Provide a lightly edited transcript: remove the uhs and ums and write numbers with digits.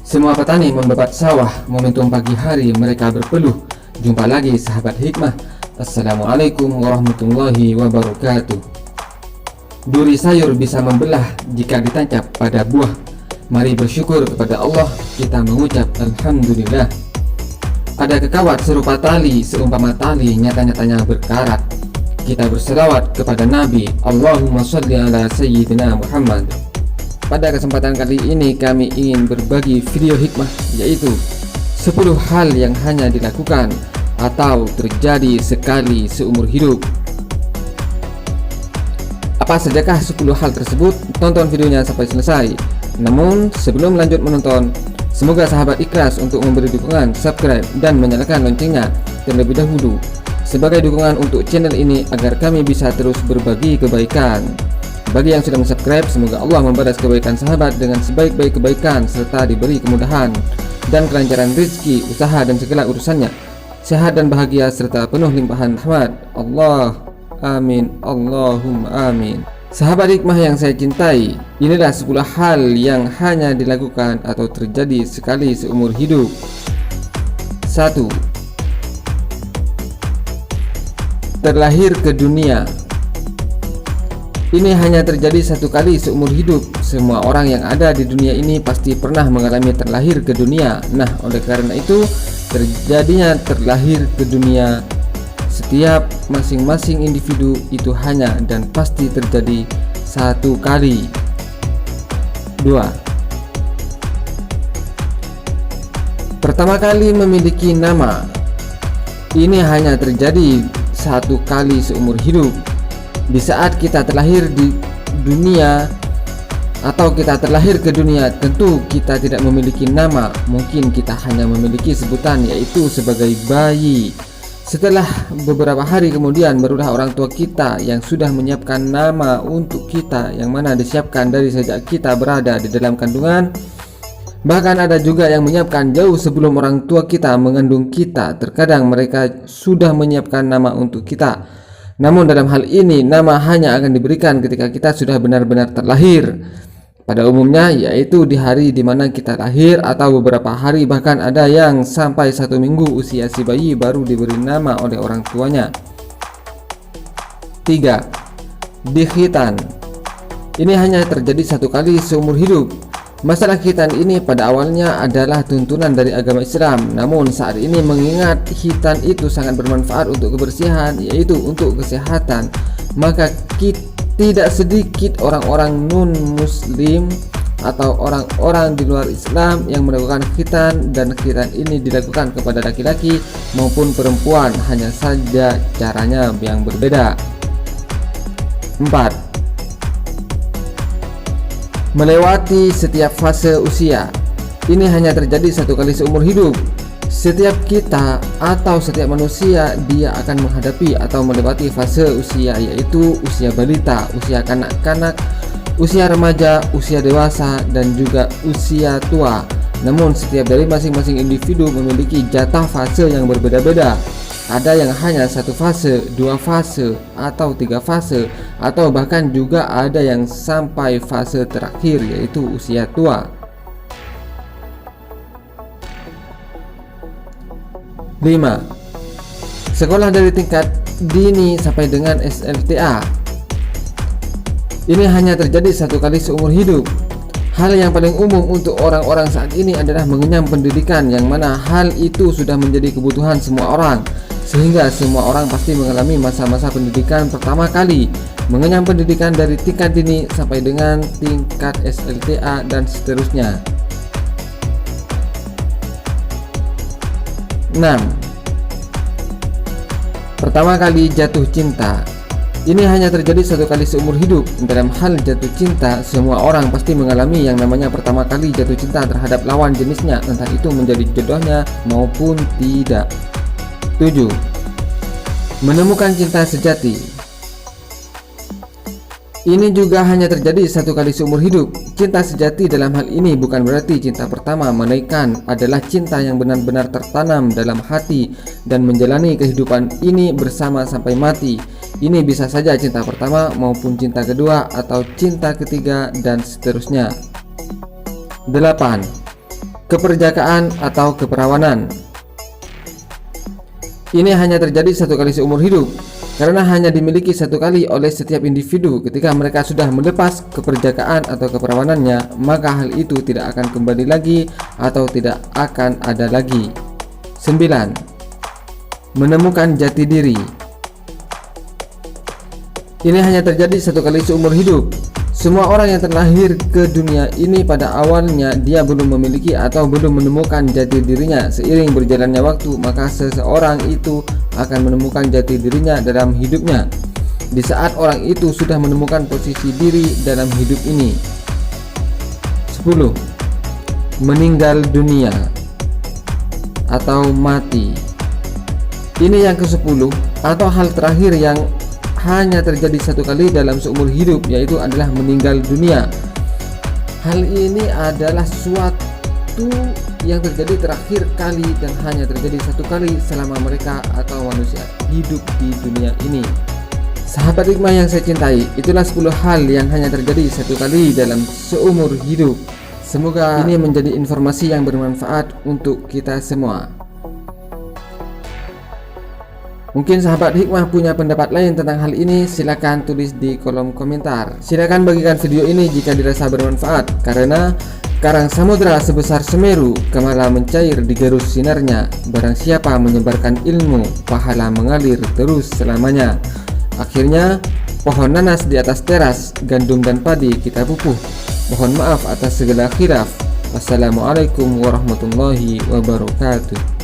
Semua petani membabat sawah, momentum pagi hari mereka berpeluh. Jumpa lagi sahabat hikmah. Assalamualaikum warahmatullahi wabarakatuh. Duri sayur bisa membelah jika ditancap pada buah. Mari bersyukur kepada Allah, kita mengucap Alhamdulillah. Ada kekawat serupa tali, seumpama tali nyata-nyatanya berkarat. Kita berselawat kepada Nabi, Allahumma sholli ala Sayyidina Muhammad. Pada kesempatan kali ini kami ingin berbagi video hikmah, yaitu 10 hal yang hanya dilakukan atau terjadi sekali seumur hidup. Apa sajakah 10 hal tersebut? Tonton videonya sampai selesai. Namun sebelum lanjut menonton, semoga sahabat ikhlas untuk memberi dukungan, subscribe, dan menyalakan loncengnya terlebih dahulu sebagai dukungan untuk channel ini agar kami bisa terus berbagi kebaikan. Bagi yang sudah subscribe, semoga Allah membalas kebaikan sahabat dengan sebaik-baik kebaikan serta diberi kemudahan dan kelancaran rezeki, usaha, dan segala urusannya, sehat dan bahagia serta penuh limpahan rahmat. Allah amin, Allahumma amin. Sahabat hikmah yang saya cintai, inilah 10 hal yang hanya dilakukan atau terjadi sekali seumur hidup. 1. Terlahir ke dunia. Ini hanya terjadi satu kali seumur hidup. Semua orang yang ada di dunia ini pasti pernah mengalami terlahir ke dunia. Nah, oleh karena itu, terjadinya terlahir ke dunia setiap masing-masing individu itu hanya dan pasti terjadi satu kali. 2. Pertama kali memiliki nama. Ini hanya terjadi satu kali seumur hidup. Di saat kita terlahir di dunia atau kita terlahir ke dunia, tentu kita tidak memiliki nama. Mungkin kita hanya memiliki sebutan, yaitu sebagai bayi. Setelah beberapa hari kemudian barulah orang tua kita yang sudah menyiapkan nama untuk kita, yang mana disiapkan dari sejak kita berada di dalam kandungan. Bahkan ada juga yang menyiapkan jauh sebelum orang tua kita mengandung kita. Terkadang mereka sudah menyiapkan nama untuk kita. Namun dalam hal ini nama hanya akan diberikan ketika kita sudah benar-benar terlahir. Pada umumnya yaitu di hari di mana kita lahir atau beberapa hari, bahkan ada yang sampai 1 minggu usia si bayi baru diberi nama oleh orang tuanya. 3. Dikhitan. Ini hanya terjadi satu kali seumur hidup. Masalah khitan ini pada awalnya adalah tuntunan dari agama Islam. Namun saat ini mengingat khitan itu sangat bermanfaat untuk kebersihan, yaitu untuk kesehatan, maka tidak sedikit orang-orang non-muslim atau orang-orang di luar Islam yang melakukan khitan, dan khitan ini dilakukan kepada laki-laki maupun perempuan, hanya saja caranya yang berbeda. 4. Melewati setiap fase usia. Ini hanya terjadi satu kali seumur hidup. Setiap kita atau setiap manusia dia akan menghadapi atau melewati fase usia, yaitu usia balita, usia kanak-kanak, usia remaja, usia dewasa, dan juga usia tua. Namun setiap dari masing-masing individu memiliki jatah fase yang berbeda-beda. Ada yang hanya 1 fase, 2 fase, atau 3 fase, atau bahkan juga ada yang sampai fase terakhir, yaitu usia tua. 5. Sekolah dari tingkat dini sampai dengan SLTA. Ini hanya terjadi satu kali seumur hidup. Hal yang paling umum untuk orang-orang saat ini adalah mengenyam pendidikan, yang mana hal itu sudah menjadi kebutuhan semua orang, sehingga semua orang pasti mengalami masa-masa pendidikan pertama kali. Mengenyam pendidikan dari tingkat dini sampai dengan tingkat SLTA dan seterusnya. 6. Pertama kali jatuh cinta. Ini hanya terjadi satu kali seumur hidup. Dalam hal jatuh cinta, semua orang pasti mengalami yang namanya pertama kali jatuh cinta terhadap lawan jenisnya, entah itu menjadi jodohnya maupun tidak. 7. Menemukan cinta sejati. Ini juga hanya terjadi satu kali seumur hidup. Cinta sejati dalam hal ini bukan berarti cinta pertama, melainkan adalah cinta yang benar-benar tertanam dalam hati dan menjalani kehidupan ini bersama sampai mati. Ini bisa saja cinta pertama maupun cinta kedua atau cinta ketiga dan seterusnya. 8. keperjakaan atau keperawanan. Ini hanya terjadi satu kali seumur hidup, karena hanya dimiliki satu kali oleh setiap individu. Ketika mereka sudah melepas keperjakaan atau keperawanannya, maka hal itu tidak akan kembali lagi atau tidak akan ada lagi. 9. Menemukan jati diri. Ini hanya terjadi satu kali seumur hidup. Semua orang yang terlahir ke dunia ini pada awalnya dia belum memiliki atau belum menemukan jati dirinya. Seiring berjalannya waktu, maka seseorang itu akan menemukan jati dirinya dalam hidupnya. Di saat orang itu sudah menemukan posisi diri dalam hidup ini. 10. Meninggal dunia atau mati. Ini yang ke-10 atau hal terakhir yang hanya terjadi satu kali dalam seumur hidup, yaitu adalah meninggal dunia. Hal ini adalah suatu yang terjadi terakhir kali dan hanya terjadi satu kali selama mereka atau manusia hidup di dunia ini. Sahabat hikmah yang saya cintai, itulah 10 hal yang hanya terjadi satu kali dalam seumur hidup. Semoga ini menjadi informasi yang bermanfaat untuk kita semua. Mungkin sahabat hikmah punya pendapat lain tentang hal ini, silakan tulis di kolom komentar. Silakan bagikan video ini jika dirasa bermanfaat, karena karang samudra sebesar Semeru kemala mencair digerus sinarnya. Barang siapa menyebarkan ilmu, pahala mengalir terus selamanya. Akhirnya pohon nanas di atas teras, gandum dan padi kita pupuk. Mohon maaf atas segala khilaf. Wassalamualaikum warahmatullahi wabarakatuh.